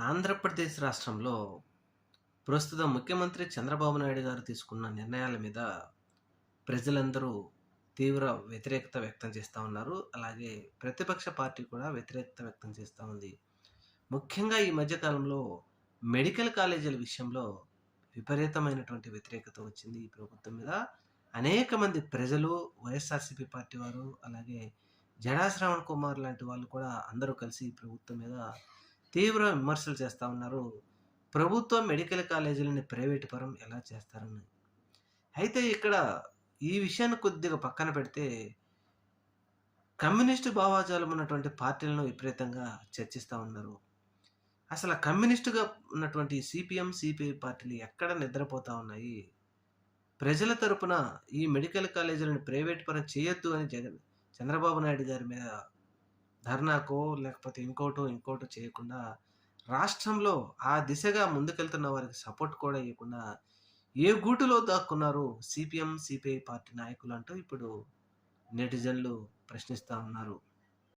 ఆంధ్రప్రదేశ్ రాష్ట్రంలో ప్రస్తుత ముఖ్యమంత్రి చంద్రబాబు నాయుడు గారు తీసుకున్న నిర్ణయాల మీద ప్రజలందరూ తీవ్ర వ్యతిరేకత వ్యక్తం చేస్తా ఉన్నారు. అలాగే ప్రతిపక్ష పార్టీ కూడా వ్యతిరేకత వ్యక్తం చేస్తా ఉంది. ముఖ్యంగా ఈ మధ్య కాలంలో మెడికల్ కాలేజీల విషయంలో విపరీతమైనటువంటి వ్యతిరేకత వచ్చింది ఈ ప్రభుత్వం మీద. అనేక మంది ప్రజలు, వైఎస్ఆర్‌సీపీ పార్టీ వారు, అలాగే జడా శ్రవణ్ కుమార్ లాంటి వాళ్ళు కూడా అందరూ కలిసి ఈ ప్రభుత్వం మీద తీవ్ర విమర్శలు చేస్తా ఉన్నారు. ప్రభుత్వ మెడికల్ కాలేజీలని ప్రైవేటు పరం ఎలా చేస్తారని. అయితే ఇక్కడ ఈ విషయాన్ని కొద్దిగా పక్కన పెడితే, కమ్యూనిస్టు భావజాలం ఉన్నటువంటి పార్టీలను విపరీతంగా చర్చిస్తా ఉన్నారు. అసల కమ్యూనిస్టుగా ఉన్నటువంటి సీపీఎం, సిపిఐ పార్టీలు ఎక్కడ నిద్రపోతా ఉన్నాయి? ప్రజల తరపున ఈ మెడికల్ కాలేజీలను ప్రైవేట్ పరం చేయొద్దు అని చంద్రబాబు నాయుడు గారి మీద ధర్నాకో, లేకపోతే ఇంకోటో చేయకుండా, రాష్ట్రంలో ఆ దిశగా ముందుకెళ్తున్న వారికి సపోర్ట్ కూడా ఇయ్యకుండా, ఏ గూటిలో దాక్కున్నారు సీపీఎం, సిపిఐ పార్టీ నాయకులంటూ ఇప్పుడు నెటిజన్లు ప్రశ్నిస్తా ఉన్నారు.